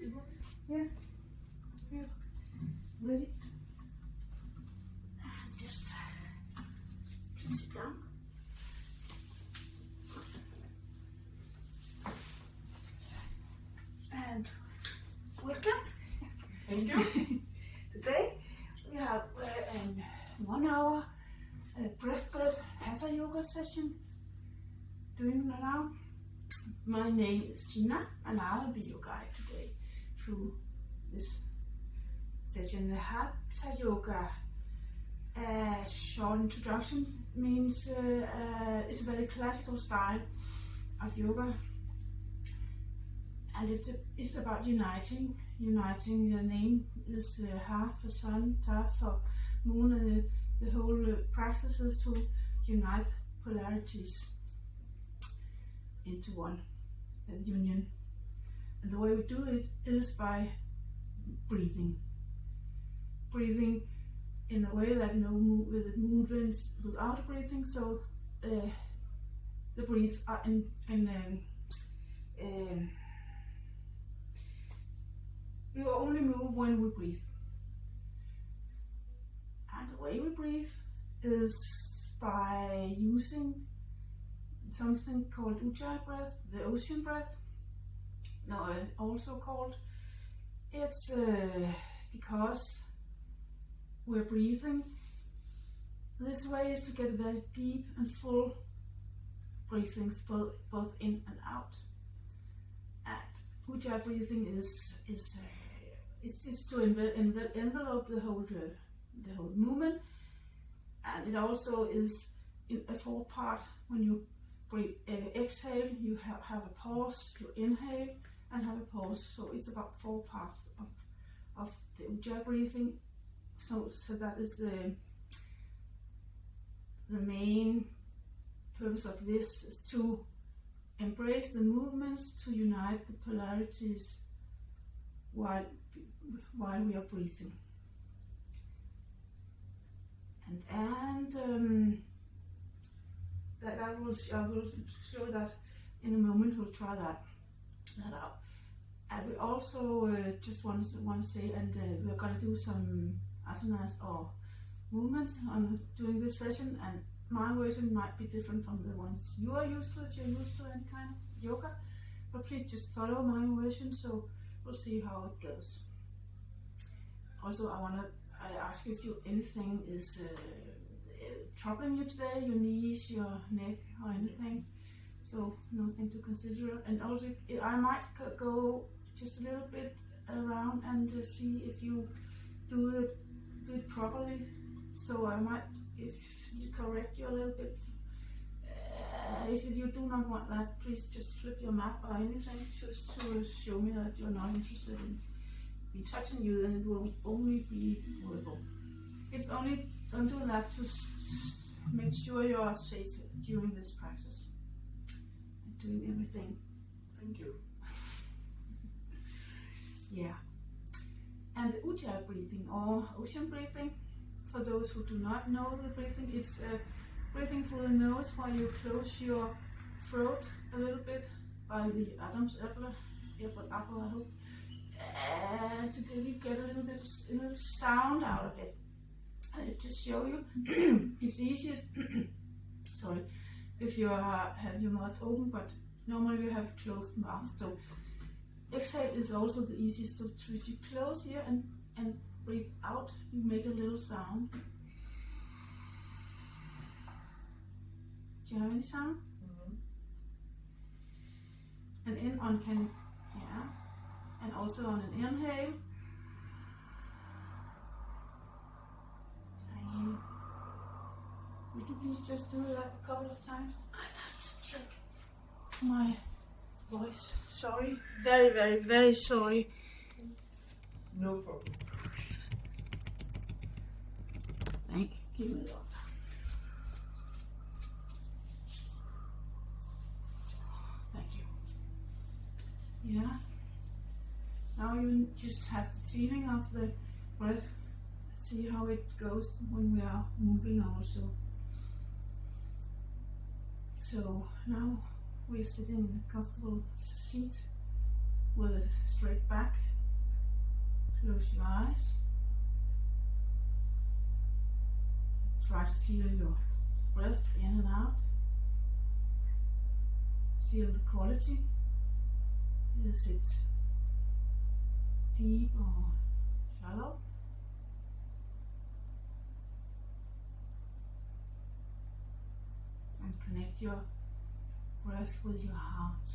Yeah. Good. Ready? And just please sit down. And welcome. Thank you. Today we have 1 hour breath hatha yoga session doing now. My name is Gina and I'll be your guide today through this session. The hatha yoga, short introduction, means it's a very classical style of yoga, and it's about uniting. The name is Ha for sun, Ta for moon, and the whole practice is to unite polarities into one union. And the way we do it is by breathing in a way that it moves without breathing. So the breath are we will only move when we breathe. And the way we breathe is by using something called Ujjayi breath, the ocean breath. No, also called. It's because we're breathing. This way is to get very deep and full breathings, both in and out. And Ujjayi breathing is just to envelope the whole movement, and it also is in a 4-part. When you breathe, exhale, you have a pause. You inhale and have a pause. So it's about 4 parts of the Ujjayi breathing. So that is the main purpose of this, is to embrace the movements, to unite the polarities while we are breathing. And that I will show that in a moment. We'll try that out. And we also just want to say, and we're going to do some asanas or movements during this session, and my version might be different from the ones you are used to if you're used to any kind of yoga, but please just follow my version, so we'll see how it goes. Also, I want to ask you if anything is troubling you today, your knees, your neck, or anything. So nothing to consider. And also, I might go just a little bit around and see if you do it properly. So I might, if you correct you a little bit. If you do not want that, please just flip your map or anything just to show me that you're not interested in touching you. Then it will only be verbal. It's only, don't do that to make sure you are safe during this practice and doing everything. Thank you. Yeah. And the Ujjayi breathing, or ocean breathing, for those who do not know the breathing, it's breathing through the nose while you close your throat a little bit by the Adam's apple, I hope, to get a little sound out of it. I'll just show you. It's easiest, sorry, if you have your mouth open, but normally you have closed mouth. So exhale is also the easiest. So if you close here and breathe out, you make a little sound. Do you have any sound? Mm-hmm. And in on can, yeah, and also on an inhale. Would you please just do that a couple of times? I have to check my voice. Sorry, very, very, very sorry. No problem. Give me that. Thank you. Yeah. Now you just have the feeling of the breath. See how it goes when we are moving also. So now we're sitting in a comfortable seat with a straight back, Close your eyes. Try to feel your breath in and out. Feel the quality. Is it deep or shallow? And connect your breath with your heart.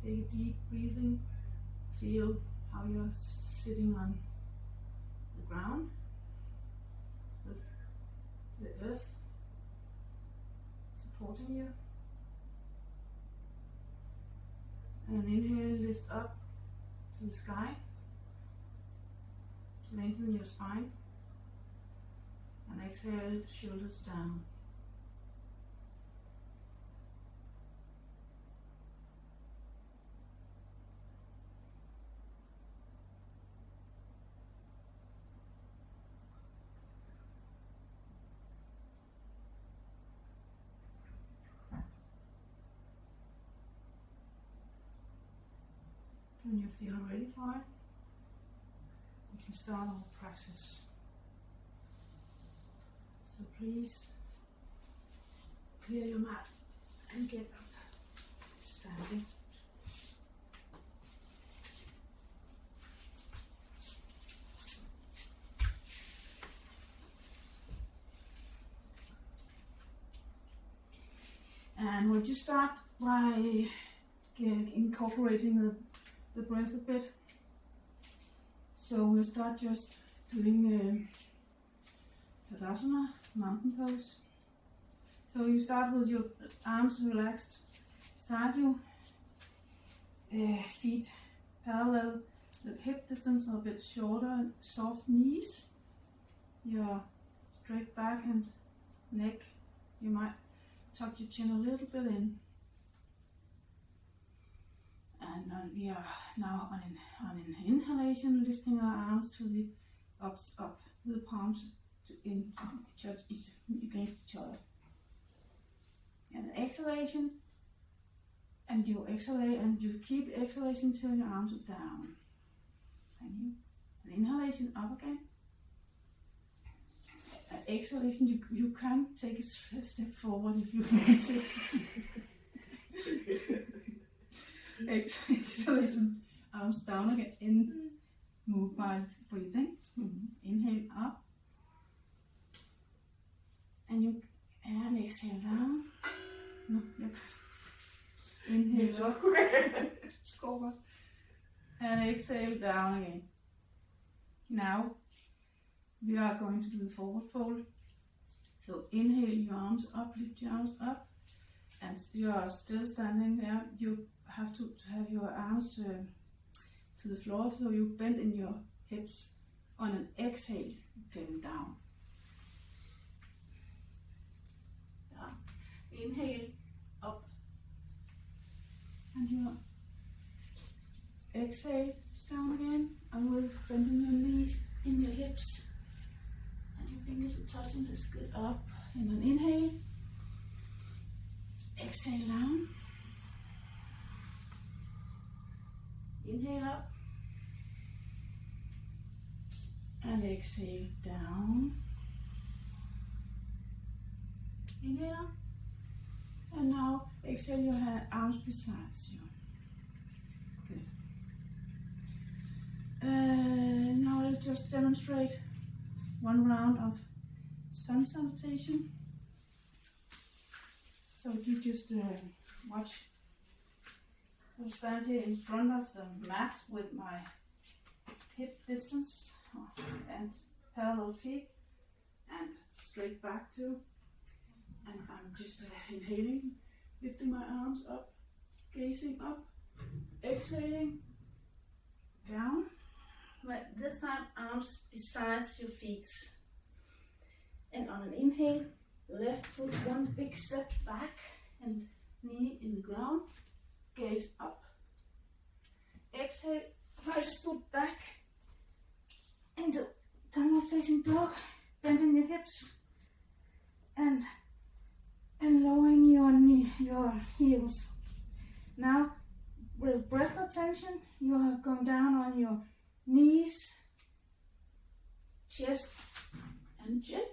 Take a deep breathing. Feel how you're sitting on the ground, with the earth supporting you. And inhale, lift up to the sky. Lengthen your spine. And exhale, shoulders down. When you feel ready for it, we can start our practice. So please clear your mat and get up standing. And we'll just start by incorporating the breath a bit. So we'll start just doing Tadasana, mountain pose. So you start with your arms relaxed beside you, feet parallel, the hip distance a bit shorter, soft knees, your straight back and neck. You might tuck your chin a little bit in. And we are now on an inhalation, lifting our arms to the up with the palms against each other. And an exhalation, and you exhalate, and you keep exhalation till your arms are down. Thank you. An inhalation, up again. An exhalation, you can take a step forward if you want to. Exhalation, arms down again. In, move by breathing. Inhale up, and exhale down. No, you're good. Inhale up, forward, and exhale down again. Now we are going to do the forward fold. So inhale your arms up, lift your arms up, and you are still standing there. You have to have your arms to the floor, so you bend in your hips. On an exhale, going down. Down. Inhale, up. And you exhale, down again. And with bending your knees in your hips. And your fingers are touching this good up. In an inhale. Exhale down. Inhale up. And exhale down. Inhale up. And now exhale your arms beside you. Good. Now I'll just demonstrate one round of sun salutation. So you just watch. I'll stand here in front of the mat with my hip distance and parallel feet and straight back too. And I'm just inhaling, lifting my arms up, gazing up, exhaling, down. But this time arms beside your feet. And on an inhale, left foot one big step back and knee in the ground, gaze up. Exhale, right foot back into downward facing dog, bending your hips and lowering your heels. Now, with breath attention, you are going down on your knees, chest, and chin.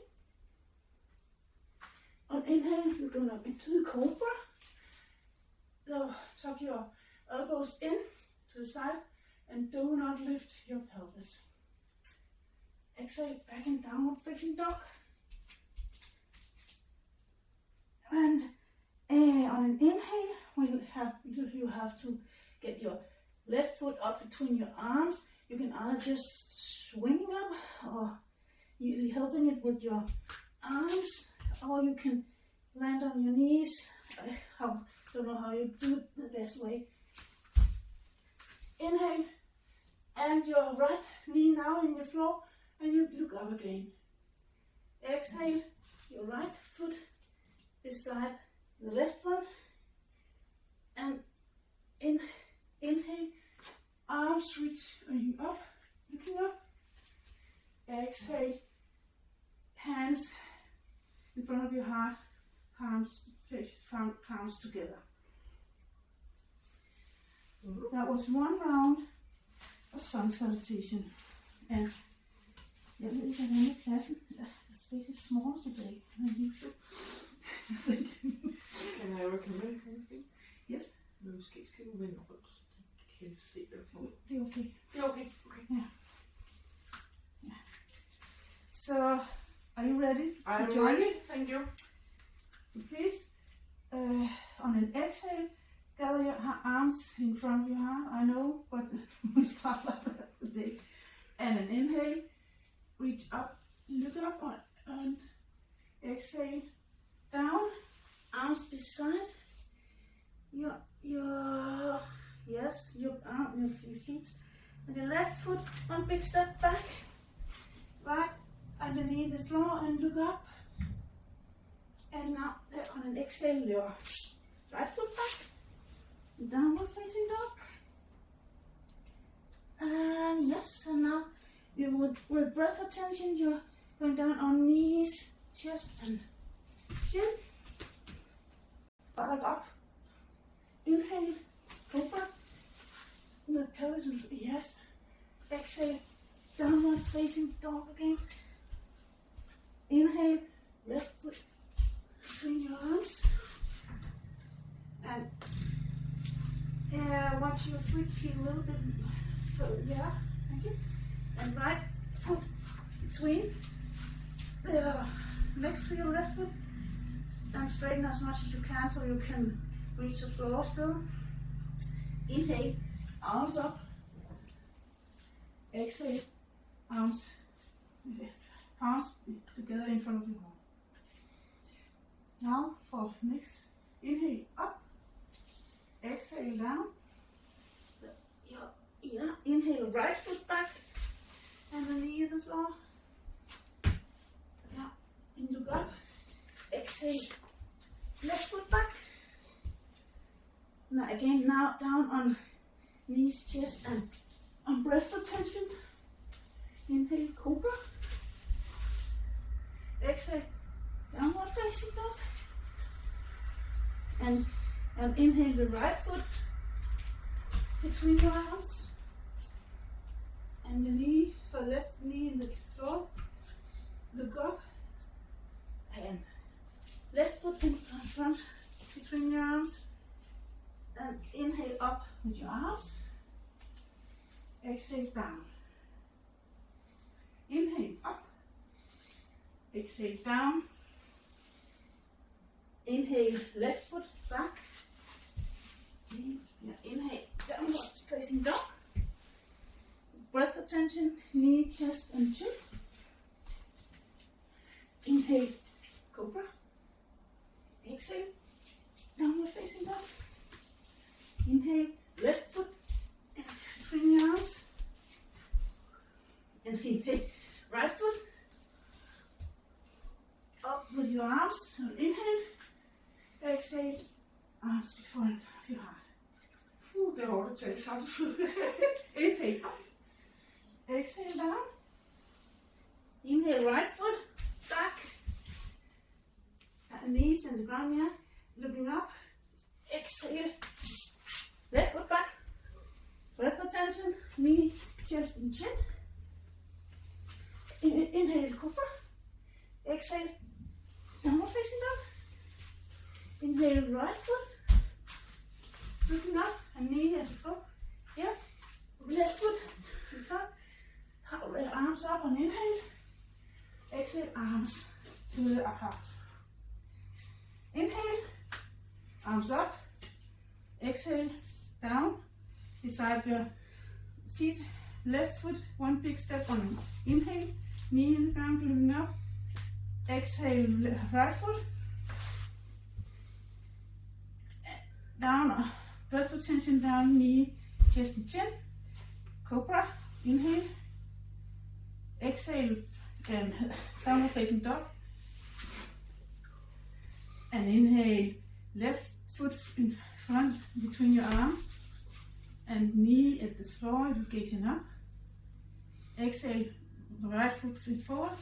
On inhale, you're going up into the cobra. Now, tuck your elbows in to the side and do not lift your pelvis. Exhale, back in downward facing dog. And on an inhale, you have to get your left foot up between your arms. You can either just swing it up, or you're helping it with your arms, or you can land on your knees. I don't know how you do it the best way. Inhale, and your right knee now in the floor, and you look up again. Exhale, your right foot beside the left one, and inhale, arms reaching up, looking up. Exhale, hands in front of your heart, palms together. That was one round of sun salutation, and jeg ved ikke, hvordan er pladsen. The space is smaller today than usual. I think. Can I recommend anything? Yes. Måske skal du vende rundt, så de kan se dig for. Det er okay. Det er okay. Okay. Yeah. So, are you ready I'm to join ready. me? Thank you. So please, on an exhale, gather your arms in front of your heart. I know, but we start like that today. And an inhale, reach up, look up, and exhale, down, arms beside your feet, and your left foot, one big step back, right underneath the floor, and look up. And now on an exhale, your right foot back, downward facing dog. And yes, and now with breath attention, you're going down on knees, chest, and chin. Back up. Inhale, cobra. The pelvis, yes. Exhale, downward facing dog again. Inhale, left foot between your arms. And watch your feet feel a little bit yeah, thank you. And right foot between the legs to your left foot. And straighten as much as you can so you can reach the floor still. Inhale, arms up. Exhale, palms together in front of your heart. Now for next, inhale up, exhale down. Inhale, right foot back, and the knee to the floor. Yeah, and look up. Exhale, left foot back. Now again, now down on knees, chest, and on breath attention. Inhale, cobra. Exhale, downward facing dog. And inhale the right foot between your arms. And the knee, for left knee in the floor. Look up. And left foot in front between your arms. And inhale up with your arms. Exhale down. Inhale up. Exhale down. Inhale left foot back. Inhale downward facing dog. Breath attention, knee, chest, and chin. Inhale, cobra. Exhale, downward facing dog. Inhale, left foot between your arms. And inhale, right foot up with your arms. And inhale, exhale, arms in front of your heart. Det er hårdt at tale samtidig. Inhale up. Exhale down. Inhale, right foot back. And knees in the ground here. Looking up. Exhale. Left foot back. Breath retention. Knee, chest and chin. Inhale, cobra. Exhale. Downward facing dog. Inhale, right foot. Looking up and knee at the floor. Yeah. Left foot in front. Arms up on inhale. Exhale, arms to the heart. Inhale, arms up. Exhale, down. Beside your feet, left foot, one big step on inhale. Knee in the ground, looking up. Exhale, right foot. Down, breath retention down, knee, chest and chin. Cobra, inhale. Exhale, and downward facing dog. And inhale, left foot in front between your arms. And knee at the floor, you're gazing up. Exhale, right foot forward.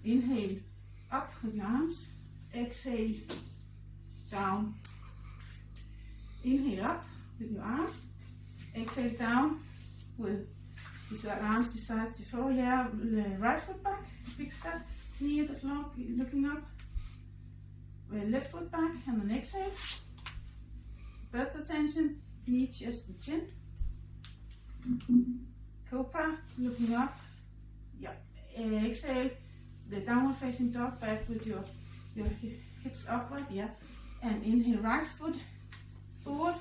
Inhale, up with your arms. Exhale, down. Inhale, up with your arms. Exhale, down with arms beside the floor. Yeah, right foot back, big step. Knee at the floor, looking up. Left foot back, and then exhale. Breath retention, knee, chest and chin. Cobra, looking up. Yeah. Exhale, the downward facing dog back with your hips upright. Yeah. And inhale, right foot forward.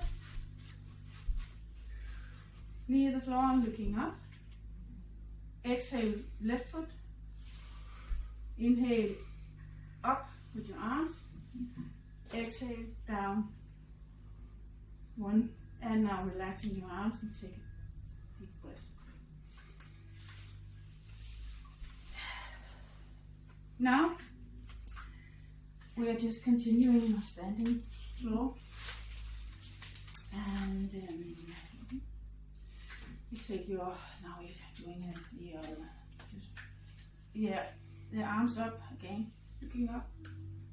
Knee at the floor, looking up. Exhale, left foot. Inhale, up with your arms. Exhale, down. One. And now relaxing your arms and take a deep breath. Now, we are just continuing our standing floor. And you take your, now we're doing it, the arms up again, looking up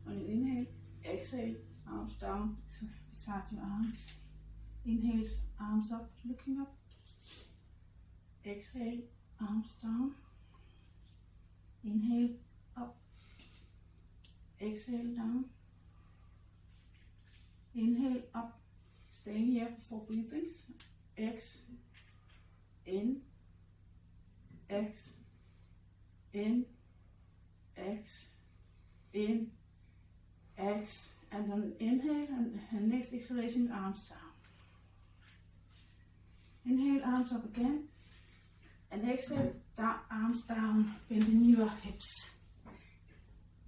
on an inhale. Exhale, arms down beside your arms. Inhale, arms up, looking up. Exhale, arms down. Inhale, up. Exhale, down. Inhale, up. Staying here for 4 breathings. X, in, X, in, X, in, X, and then inhale, and next exhalation, arms down. Inhale, arms up again, and exhale, down, arms down, bending your hips.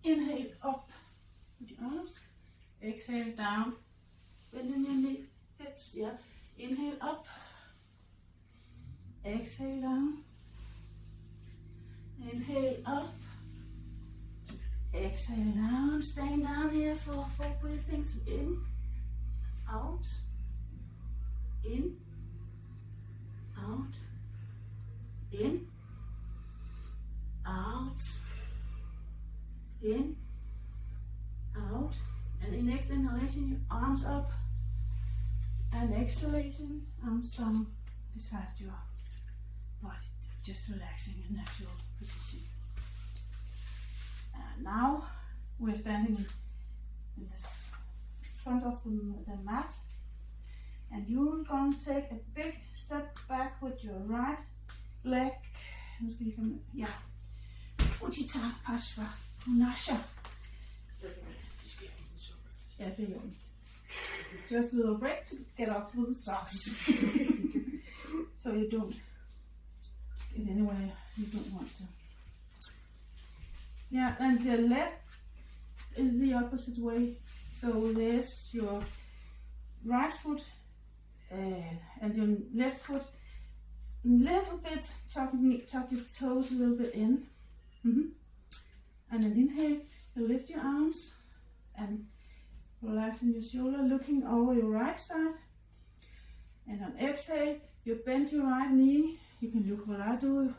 Inhale, up with your arms. Exhale, down, bending your hips. Yeah. Inhale, up. Exhale, down. Inhale, up. Exhale, down. Staying down here for 4 breathings. In, out, in, out, in, out, in, out, and in next inhalation, your arms up, and exhalation, arms down beside your body, just relaxing in natural position. And now we're standing in the front of the mat. And you're going to take a big step back with your right leg. Nu skal vi komme, ja. Utita Pasva Punasha. Ja, det gør vi. Just a little break to get off with the socks. So you don't get anywhere you don't want to. Yeah, and the left in the opposite way. So there's your right foot and your left foot a little bit, tuck your toes a little bit in. And then inhale, you lift your arms and relaxing your shoulder, looking over your right side. And on exhale, you bend your right knee. You can look what I do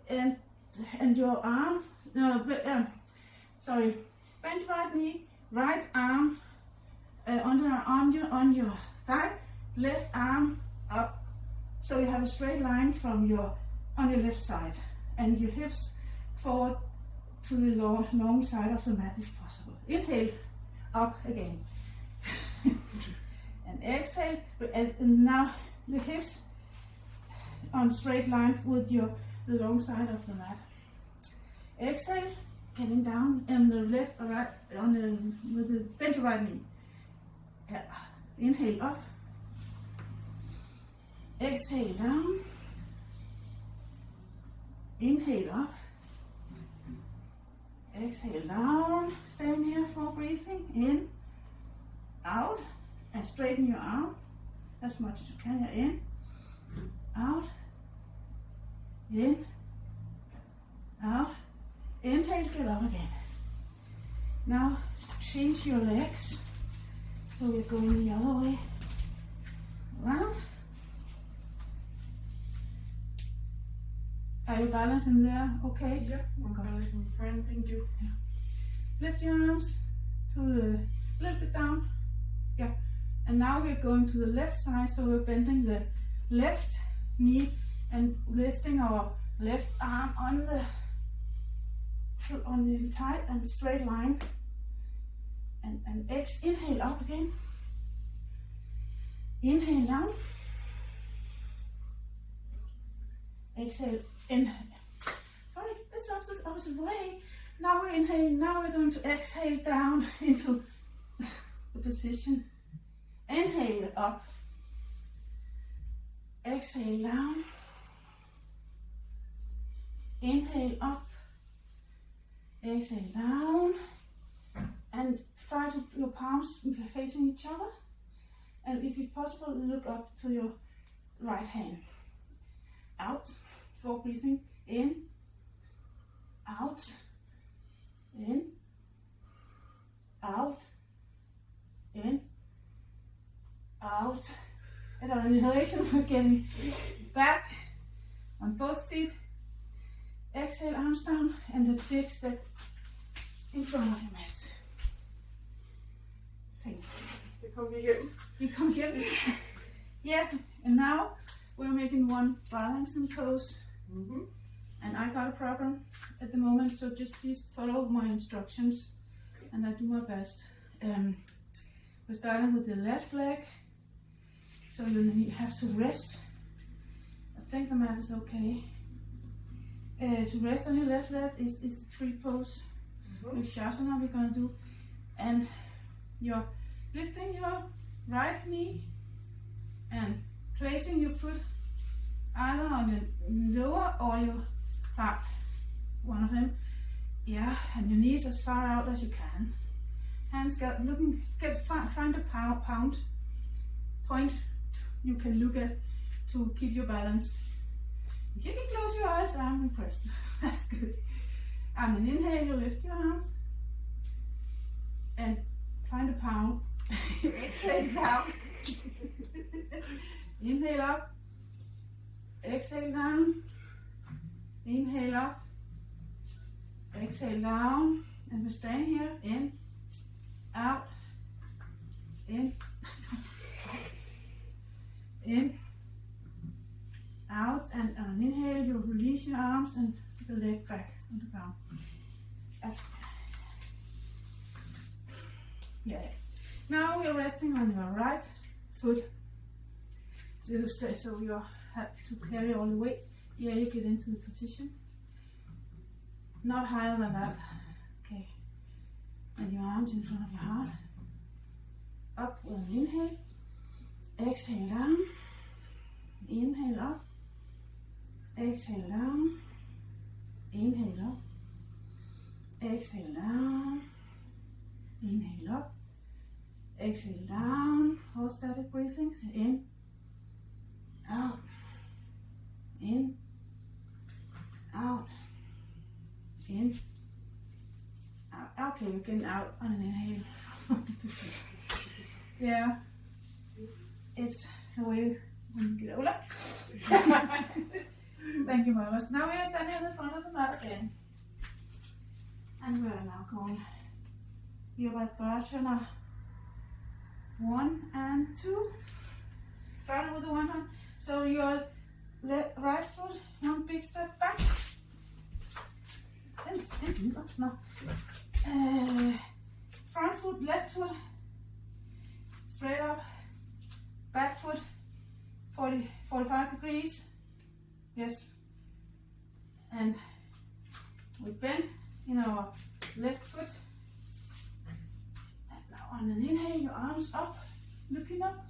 and and your arm, sorry, bend your right knee, right arm on your thigh, left arm up, so you have a straight line from on your left side, and your hips forward to the long side of the mat if possible. Inhale, up again, and exhale. And now the hips on straight line with the long side of the mat. Exhale, getting down on the left or right with the bend your right knee. Inhale up. Exhale down. Inhale up. Exhale down. Staying here for breathing. In, out, and straighten your arm as much as you can. In, out, in, out. Inhale, get up again. Now change your legs. So we're going the other way. Round. Are you balancing there? Okay? Yeah, I'm balancing fine, thank you. Yeah. Lift your arms to the little bit down. Yeah. And now we're going to the left side, so we're bending the left knee and resting our left arm on the tight and straight line. And inhale up again. Inhale down. Exhale. Inhale. Sorry, it's the opposite way. Now we're inhaling. Now we're going to exhale down into the position. Inhale up. Exhale down. Inhale up. Exhale down. And try to your palms facing each other. And if it's possible, look up to your right hand. Out. For breathing. In. Out. In. Out. In. Out. And on inhalation, we're getting back on both feet. Exhale, arms down, and the big step in front of your mat. Thank you. You come again. Yeah, and now we're making one balancing pose. Mm-hmm. And I got a problem at the moment, so just please follow my instructions, and I do my best. We're starting with the left leg, so you have to rest. I think the mat is okay. To rest on your left leg is the tree pose. Mm-hmm. With Shasana we're going to do, and you're lifting your right knee and placing your foot either on the lower or your thigh, one of them. Yeah, and your knees as far out as you can. Hands find a point you can look at to keep your balance. You can close your eyes. I'm impressed. That's good. And then inhale, you lift your arms and find a pound. Exhale down. Inhale up. Exhale down. Inhale up. Exhale down. And we're staying here. In. Out. In. In. Out. And on an inhale, you release your arms and put the leg back on the ground. Yeah. Now you're resting on your right foot. So you have to carry all the weight. Yeah, you get into the position. Not higher than that. Okay. And your arms in front of your heart. Up with an inhale. Exhale down. Inhale up. Exhale down. Inhale up. Exhale down. Inhale up. Exhale down. Hold static breathing. So in. Out. In. Out. In. Out. Okay, we're getting out on an inhale. Yeah. It's the way when you get older. Thank you, Mamas. Now we are standing in the front of the mat again. And we are now going Yogatrasana 1 and 2. Start with the one hand. So your right foot, one big step back. Front foot, left foot, straight up. Back foot, 45 degrees. Yes. And we bend in our left foot. And now on an inhale, your arms up, looking up.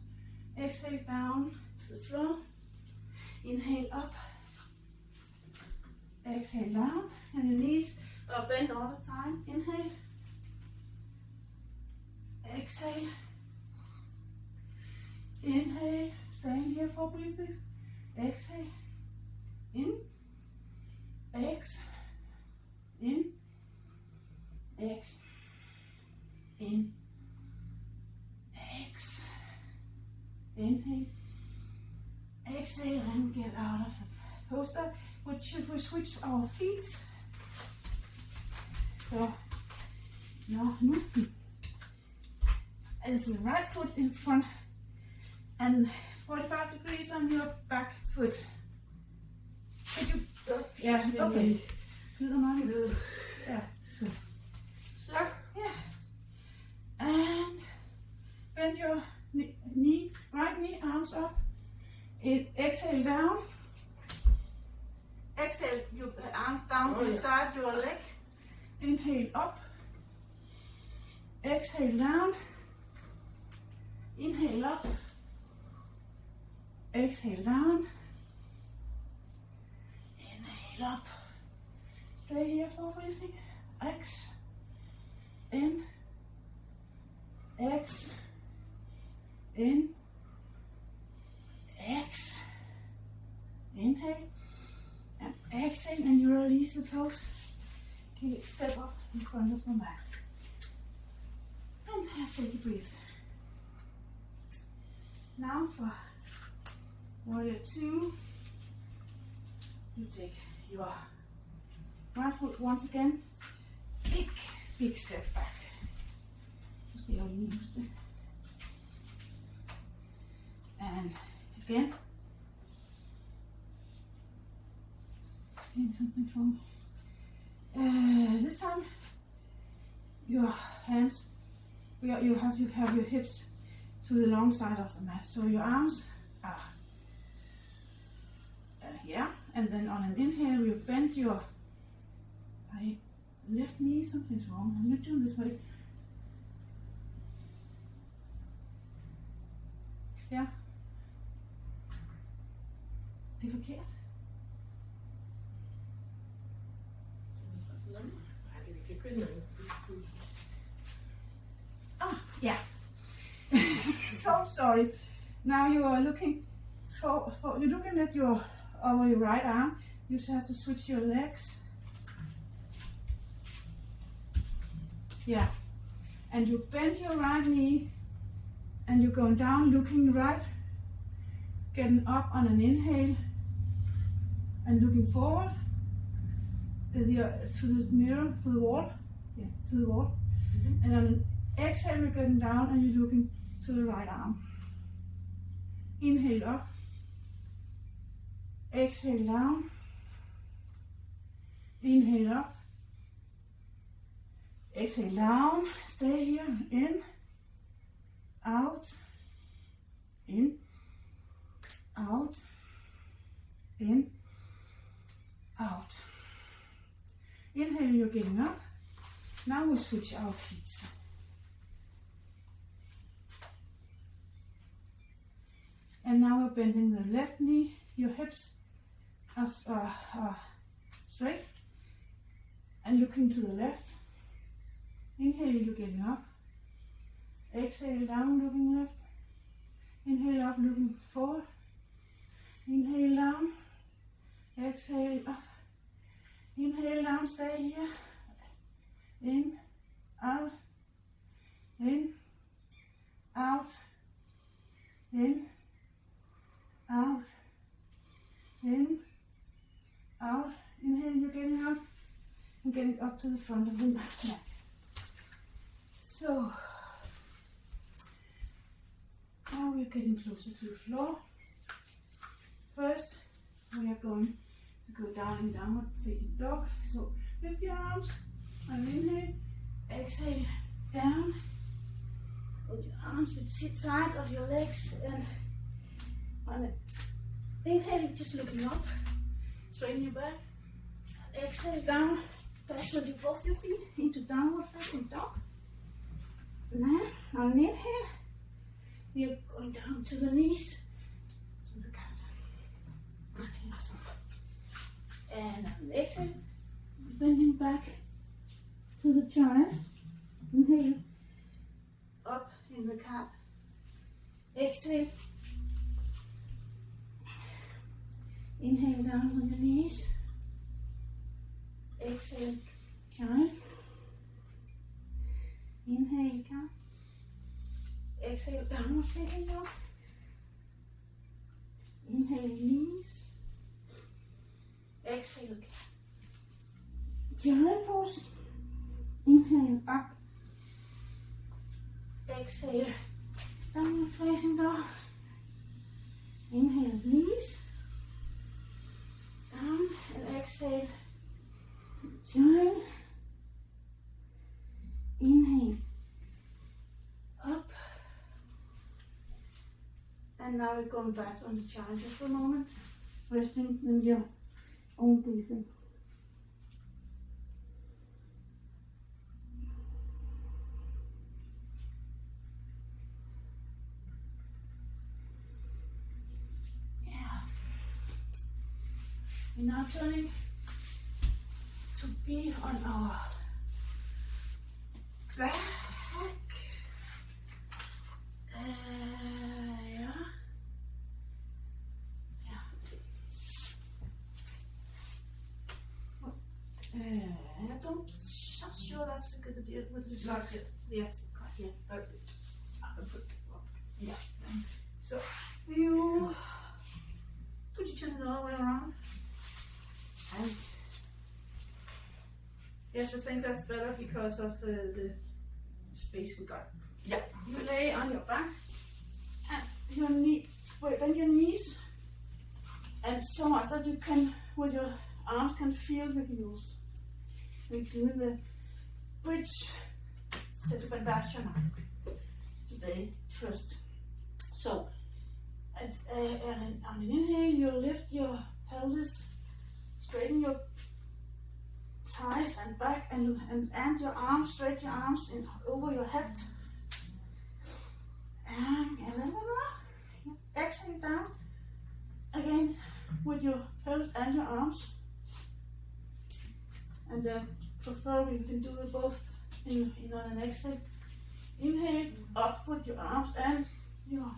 Exhale down to the floor. Inhale up. Exhale down. And your knees are bent all the time. Inhale. Exhale. Inhale. Staying here for breathing. Exhale. In. X. In. X. In. X. Inhale. Exhale and get out of the poster. Which we switch our feet. So now is the right foot in front and 45 degrees on your back foot. Could you? Yeah. Okay. To the mind. Yeah. Good. Så. Yeah. And bend your knee, right knee, arms up. Exhale down. Exhale, your arms down beside your leg. Inhale up. Exhale down. Inhale up. Exhale down. Inhale up. Stay here for breathing. X. In. X. In. X. Inhale. And exhale, and you release the pose. Okay, step up in front of the mat. And take a breath. Now for warrior 2, you take your right foot once again. Big step back. And again. Something wrong. This time, your hands, you have to have your hips to the long side of the mat. So your arms are here, and then on an inhale, you bend your left knee. Something's wrong. I'm not doing this way. Ja. Det er forkert. Yeah. So sorry. Now you are looking you're looking at your over your right arm. You just have to switch your legs. Yeah. And you bend your right knee and you're going down, looking right, getting up on an inhale and looking forward to the mirror, to the wall. Yeah, to the wall. Mm-hmm. And on an exhale, you're getting down and you're looking to the right arm. Inhale up. Exhale down. Inhale up. Exhale down. Stay here. In. Out. In. Out. In. Out. Inhale, you're getting up. Now we switch our feet. And now we're bending the left knee. Your hips are straight. And looking to the left. Inhale, you're getting up. Exhale down, looking left. Inhale up, looking forward. Inhale down. Exhale up. Inhale down, stay here. In, out, in, out, in, out, in, and get it up to the front of the neck. So now we're getting closer to the floor. First, we are going to go down in downward facing dog. So lift your arms and inhale, exhale down. Put your arms to the side of your legs, and on it, inhale, just looking up, straighten your back. Exhale down, touch with both your feet into downward facing dog. Now, on an inhale, we are going down to the knees, to the cat. Okay, awesome. And on an exhale, bending back to the child. Inhale, up in the cat. Exhale. Inhale down on your knees. Exhale, child. Inhale, cat. Exhale, downward facing dog. Inhale, knees. Exhale, cat. Child pose. Inhale, up. Exhale, downward facing dog. Inhale, knees. Down, and exhale. Child. Inhale, up. And now we're going back on the child just for a moment, resting in your own breathing. Yeah. We're now turning to be on our back. Yeah. I'm not sure that's a good idea. Would you like to? Yes, yeah, very good. Yeah. So you could you turn it all the way around? And yes, I think that's better because of the space we got. Yeah. You lay on your back and your knee, bend your knees, and so much that you can, with your arms, can feel your heels. We're doing the bridge Setu today first. So, and on an inhale, you lift your pelvis, straighten your thighs and back, and your arms, straight your arms in, over your head. And a little more. Exhale down. Again, with your pelvis and your arms. And preferably you can do it both in on an exhale. Inhale, up with your arms and your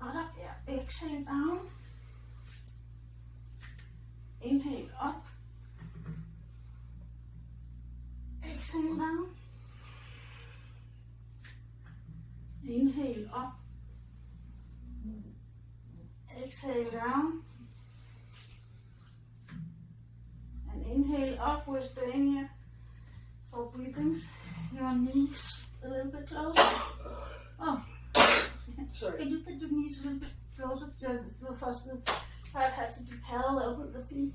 other. Yeah. Exhale down. Inhale up. Exhale down. Inhale up. Exhale down. And inhale up. We're staying here for breathings. Your knees a little bit closer. Oh, sorry. Can you get your knees a little bit closer? Because the part has to be parallel with the feet.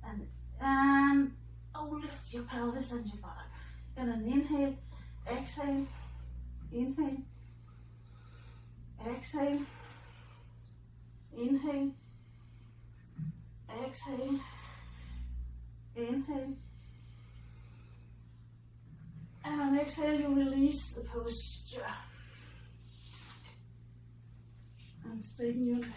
And lift your pelvis and your buttock. And an inhale, exhale, inhale, exhale, inhale, exhale, inhale. And on exhale, you release the posture. And straighten your neck.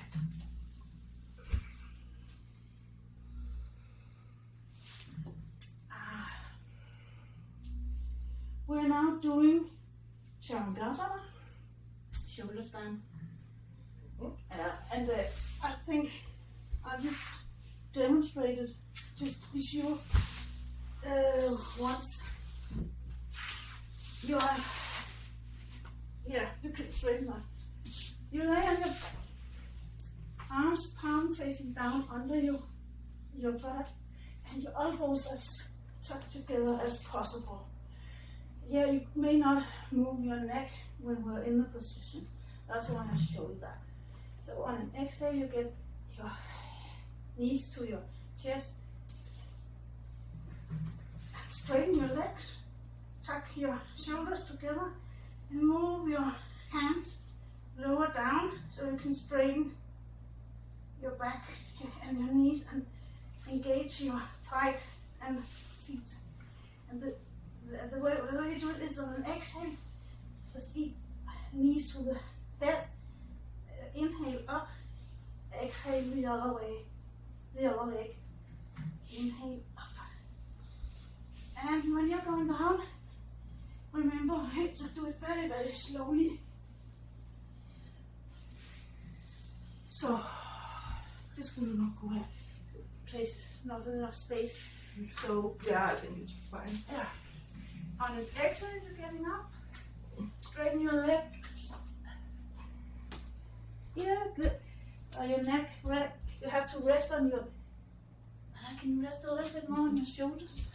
We're now doing Shavasana, shoulder stand. And I think I just demonstrated, just to be sure, once you are, yeah, you can straighten up. You lay on your arms, palm facing down under your butt, and your elbows as tucked together as possible. Here you may not move your neck when we're in the position. That's why I show you that. So on an exhale, you get your knees to your chest. And straighten your legs. Tuck your shoulders together and move your hands lower down so you can straighten your back and your knees and engage your thighs and feet. And the way you do it is on an exhale, the feet, knees to the head, inhale up, exhale the other way, the other leg, inhale up. And when you're going down, remember to do it very, very slowly. So, this will not go ahead. Places not enough space. So, yeah, I think it's fine. Yeah. On an exhale, you're getting up. Straighten your leg. Yeah, good. Your neck, right? You have to rest on your. I can rest a little bit more on your shoulders.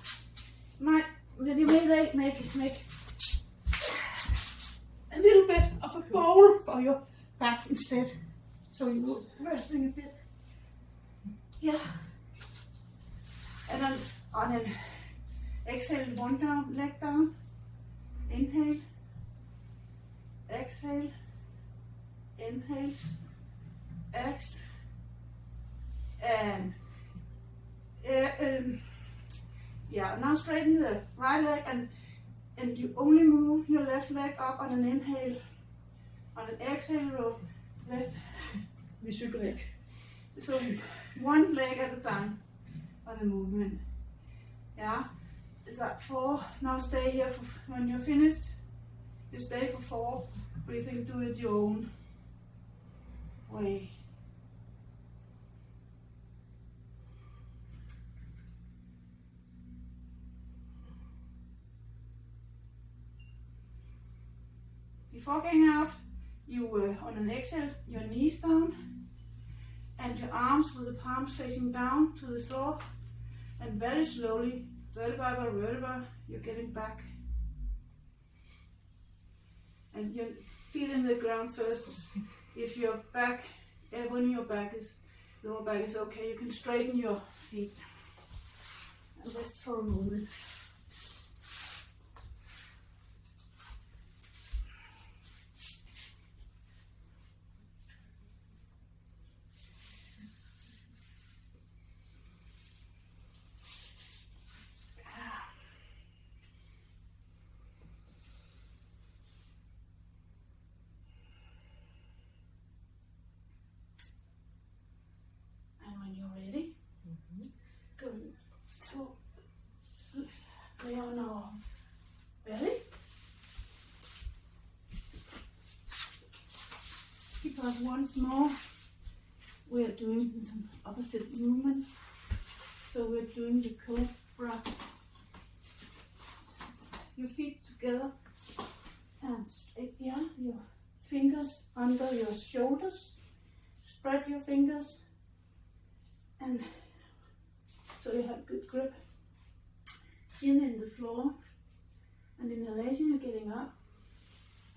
You may make a little bit of a bowl for your back instead. So you're resting a bit. Yeah. And then on an exhale, one down, leg down. Inhale. Exhale. Inhale. Exhale. And now straighten the right leg and you only move your left leg up on an inhale. On an exhale, you left. Vi cykler ikke. So one leg at a time on the movement. Yeah. Is that 4? Now stay here when you're finished. You stay for 4. Breathing, do it your own way. Before getting out, you on an exhale, your knees down and your arms with the palms facing down to the floor, and very slowly, vertebra by vertebra, you're getting back. And you're feeling the ground first. If your back, when your lower back is okay, you can straighten your feet and rest for a moment. Lay on our belly. Because once more we are doing some opposite movements. So we're doing the cobra. Your feet together and straight here. Your fingers under your shoulders. Spread your fingers and so you have good grip. Chin in the floor, and inhalation, you're getting up,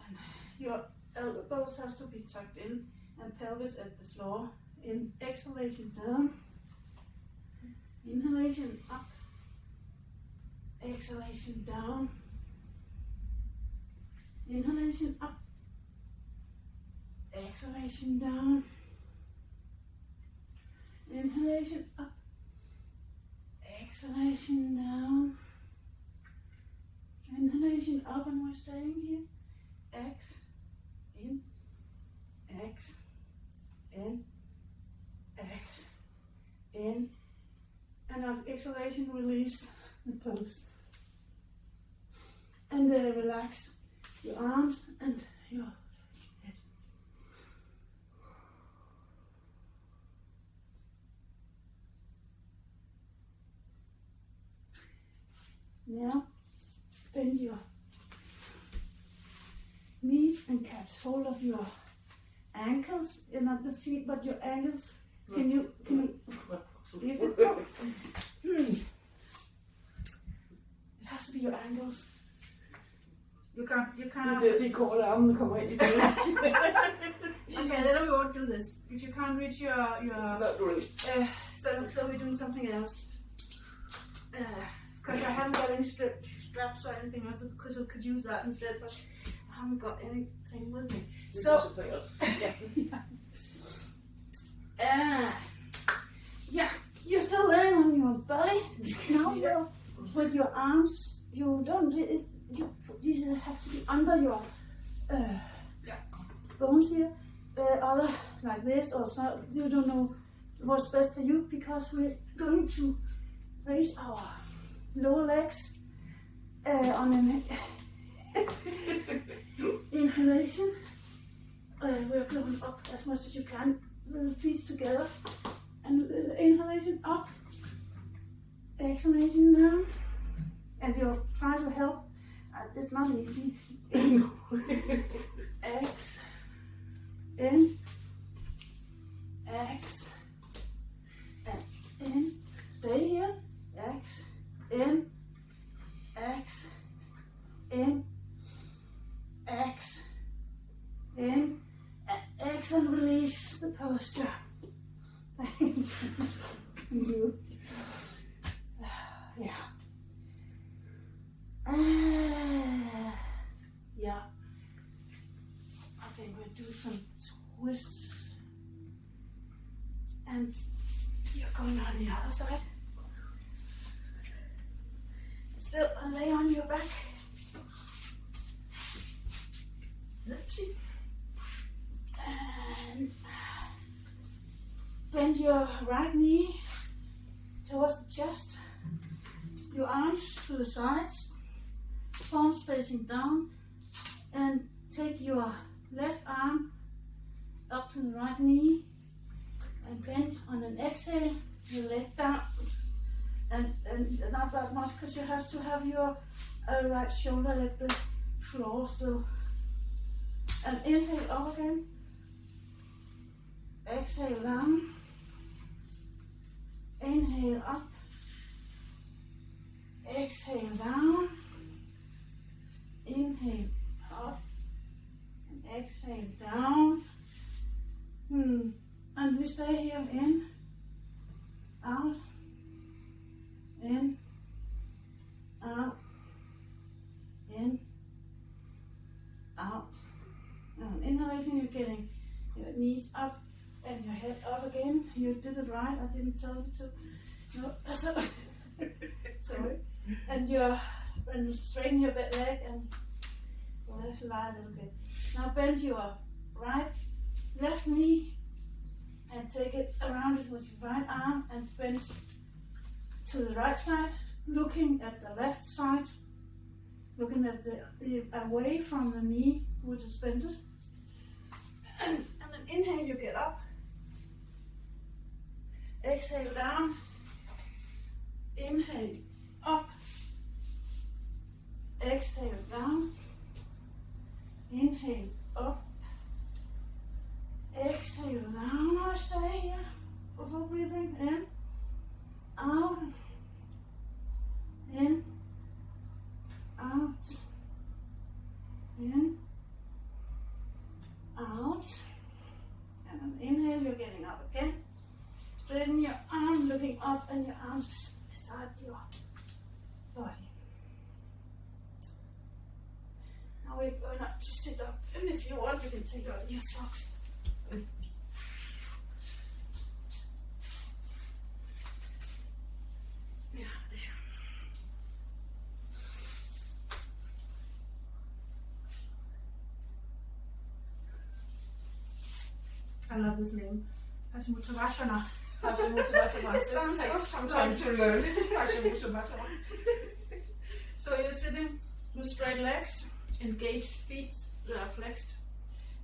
and your elbows has to be tucked in, and pelvis at the floor. In exhalation down, inhalation up, exhalation down, inhalation up, exhalation down, inhalation up, exhalation down. Inhalation up, and we're staying here. X, in, X, in, X, in. And on exhalation, release the pose. And relax your arms and your head. Now, bend your knees and catch hold of your ankles, and not the feet, but your ankles. Can you lift it up? Det er korte arme, der kommer ind i billedet. Okay, then we won't do this. If you can't reach your Not really. so we do something else. Because I haven't got any straps or anything else, because I could use that instead, but I haven't got anything with me. We So, do something else. yeah, you're still laying on your belly. Now you're with your arms. You don't. These have to be under your bones here, other like this, or so. You don't know what's best for you, because we're going to raise our lower legs on an inhalation. We're going up as much as you can with the feet together, and inhalation up, exhalation down, and you're trying to help. It's not easy. X, in, X, and in. Stay here. X, in, X, in, X, in, and X, and release the posture. Thank you. Yeah. Yeah. I think we'll do some twists. And you're going on the other side. Still lay on your back. Oopsie. And bend your right knee towards the chest. Your arms to the sides. Palms facing down. And take your left arm up to the right knee. And bend on an exhale. Your leg down. And not that much, because you have to have your right shoulder at the floor still. And inhale up again. Exhale down. Inhale up. Exhale down. Inhale up. And exhale down. And we stay here in, out, in, out, in, out. And inhalation, you're getting your knees up and your head up again. You did it right. I didn't tell you to. No, sorry. And straighten your leg and left lie a little bit. Now bend your left knee and take it around it with your right arm and bend to the right side, looking at the left side, looking at the away from the knee which is bent. And then inhale, you get up. Exhale down. Inhale up. Exhale down. Inhale up. Exhale down, or stay here before breathing in, out, in, out, in, out. And then inhale, you're getting up again. Straighten your arm, looking up, and your arms beside your body. Now we're going up to sit up, and if you want, you can take out your socks. Yeah, there. I love this name. Pasmuttavasana. It sounds like Sometimes to learn it. So you're sitting with straight legs, engaged feet that are flexed,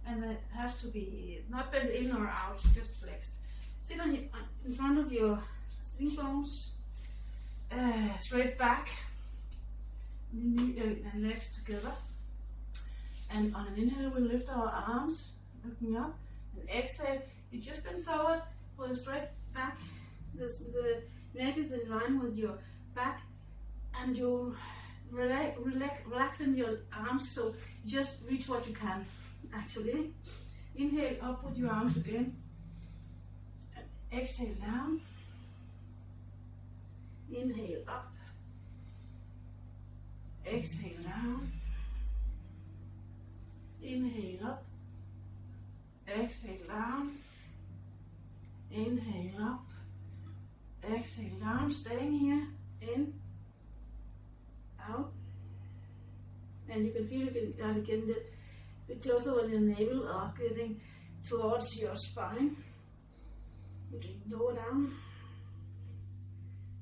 and it has to be not bent in or out, just flexed. Sit in front of your sitting bones, straight back, knee and legs together. And on an inhale, we lift our arms, looking up, and exhale, you just bend forward with a straight back. The neck is in line with your back, and your relaxing your arms, so just reach what you can. Actually, inhale up with your arms again, and exhale down. Inhale up, exhale down. Inhale up, exhale down. Inhale up, exhale down. Staying here. In, out, and you can feel you can get a bit closer when your navel are getting towards your spine. You can lower down.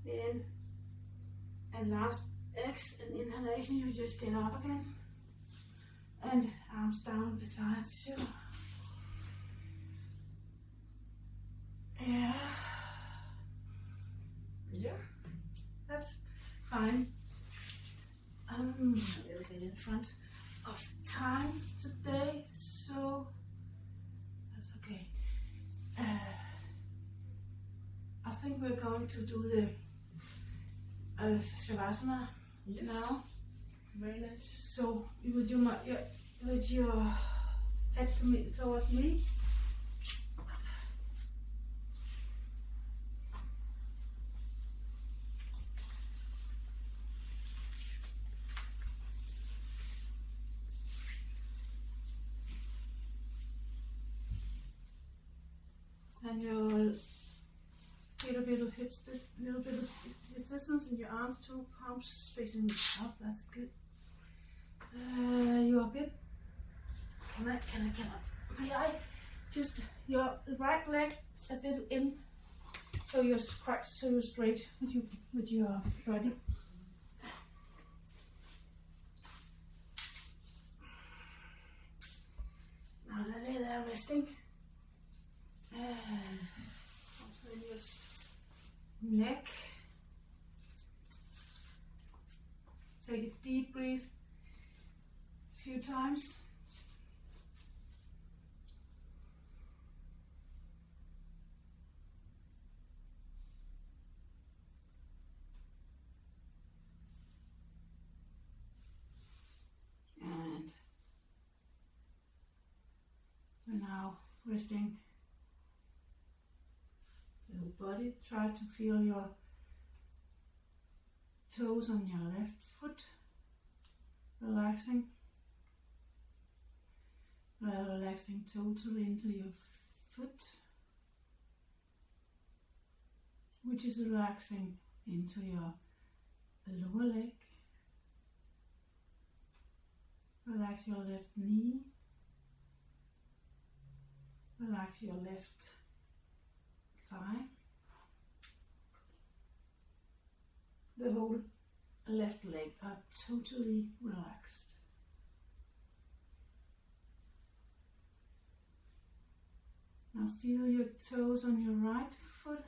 In, and last and inhalation, you just get up again, and arms down beside you. Yeah. Yeah. That's fine. I'm a little bit in front of time today, so that's okay. I think we're going to do the Shavasana now. Very nice. So with your head towards me. And you'll feel a bit of hips, this little bit of distance in your arms, 2 palms facing up. That's good. You're a bit. May I just your right leg a bit in, so you're straight with your body. Now lay there resting. Also in your neck. Take a deep breath a few times. And we're now resting the body. Try to feel your toes on your left foot relaxing. Relaxing totally into your foot, which is relaxing into your lower leg. Relax your left knee. Relax your left thigh. The whole left leg are totally relaxed. Now feel your toes on your right foot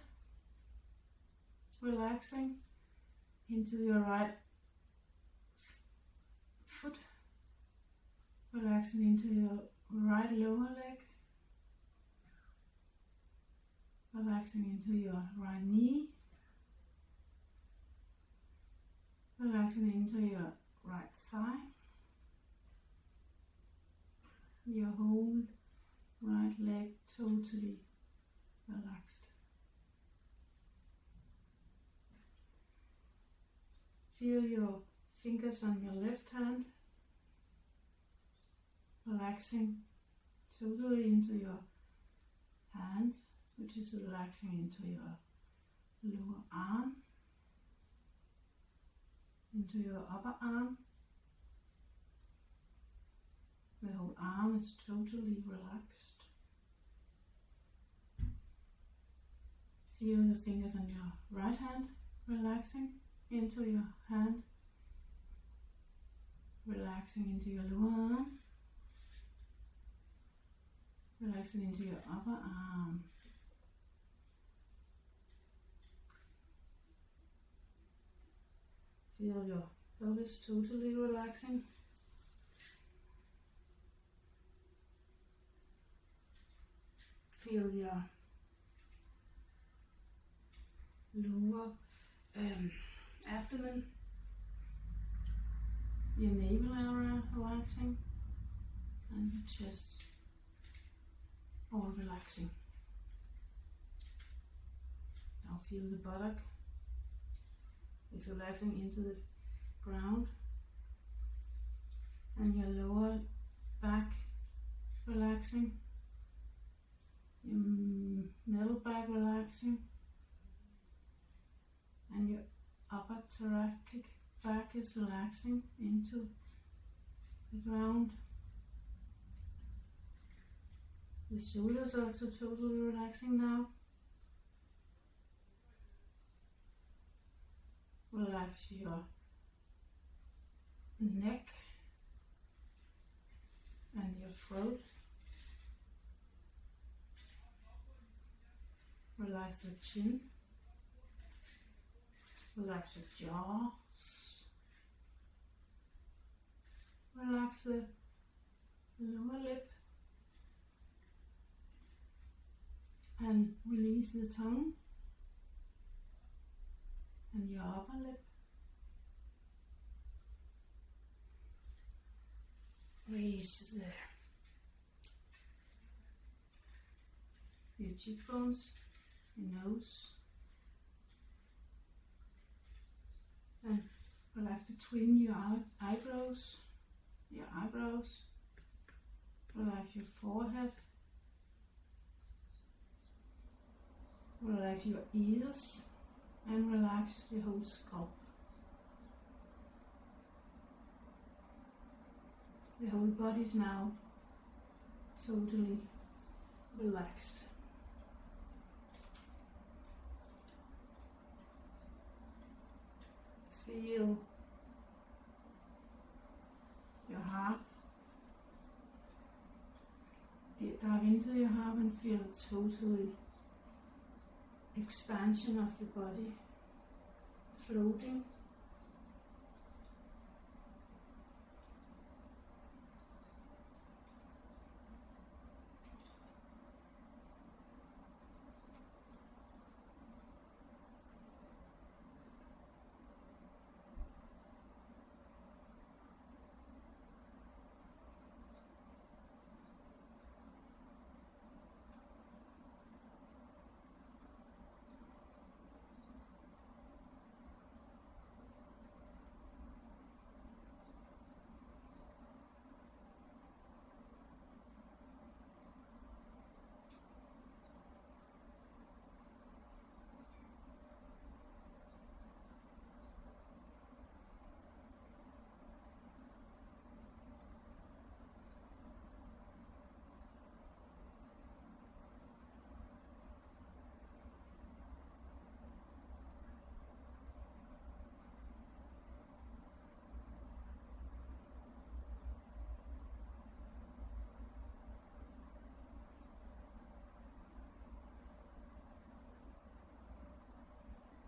relaxing into your right foot, relaxing into your right lower leg, relaxing into your right knee, relaxing into your right thigh, your whole right leg totally relaxed. Feel your fingers on your left hand relaxing totally into your hand, which is relaxing into your lower arm, into your upper arm. The whole arm is totally relaxed. Feel the fingers on your right hand relaxing into your hand, relaxing into your lower arm, relaxing into your upper arm. Feel your pelvis totally relaxing. Feel your lower abdomen your navel area relaxing, and your chest all relaxing. Now feel the buttock is relaxing into the ground, and your lower back relaxing, your middle back relaxing, and your upper thoracic back is relaxing into the ground. The shoulders are also totally relaxing now. Relax your neck and your throat. Relax the chin. Relax your jaw. Relax the lower lip. And release the tongue and your upper lip. Raise your cheekbones, your nose, and relax between your eyebrows. Relax your forehead. Relax your ears and relax your whole scalp. The whole body is now totally relaxed. Feel your heart. Dive into your heart and feel totally expansion of the body, floating.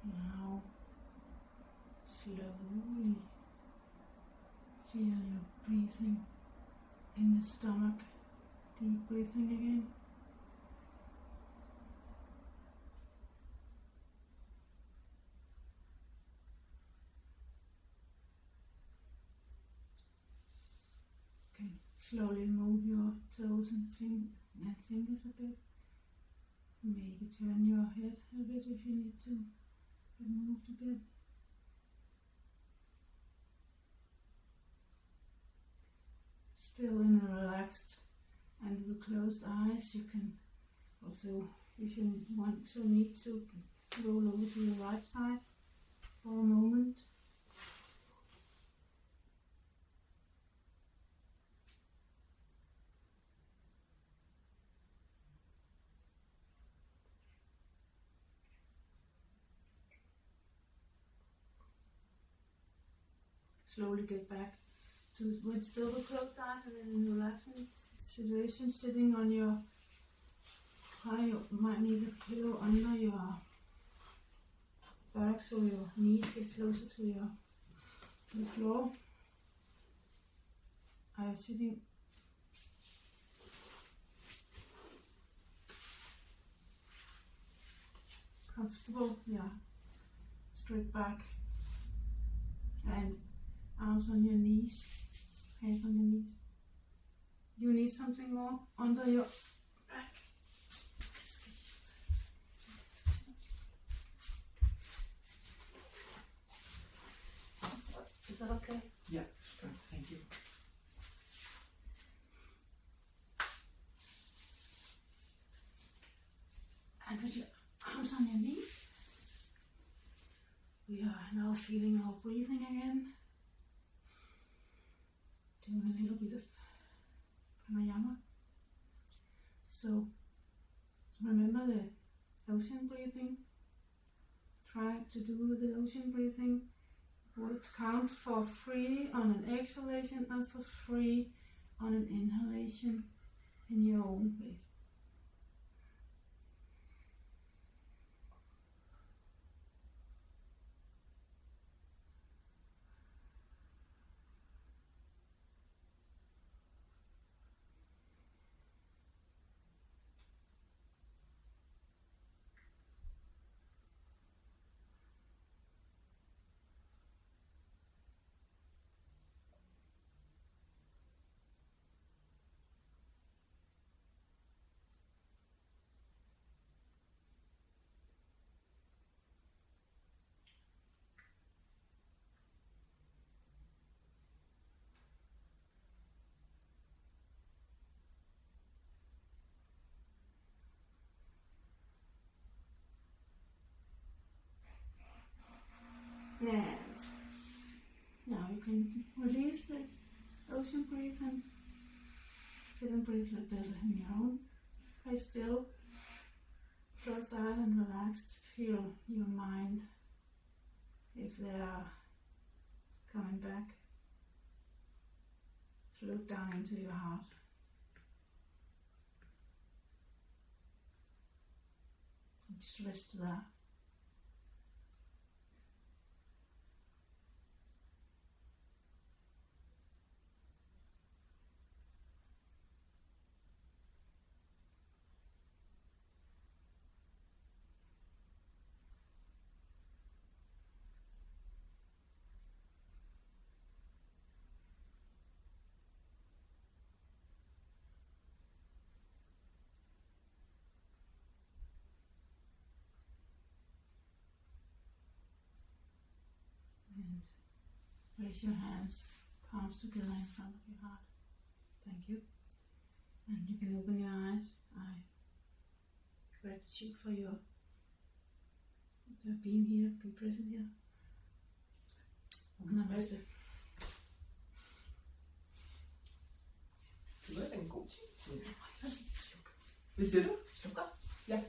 Now, slowly feel your breathing in the stomach, deep breathing again. Okay, slowly move your toes and fingers a bit. Maybe turn your head a bit if you need to. Moved a bit. Still in a relaxed and with closed eyes, you can also, if you want to, need to roll over to the right side for a moment. Slowly get back to when still with closed eyes and then in a relaxing situation, sitting on your high. You might need a pillow under your back so your knees get closer to the floor. Are you sitting comfortable? Yeah. Straight back. And Arms on your knees. Hands on your knees. You need something more under your back. Is that okay? Yeah, fine. Thank you. And with your arms on your knees, we are now feeling our breathing again. Doing a little bit of pranayama. So remember the ocean breathing. Try to do the ocean breathing. Would count for 3 on an exhalation and for 3 on an inhalation in your own pace. And now you can release the ocean breath and sit and breathe a bit in your own pace still. Close the eyes and relaxed. Feel your mind if they are coming back. Look down into your heart. Just rest there. And raise your hands, palms together in front of your heart. Thank you. And you can open your eyes. I gratitude for your being here, being present here. Namaste. Det var en god ting. Ja, Hvad siger du? slukker. Ja.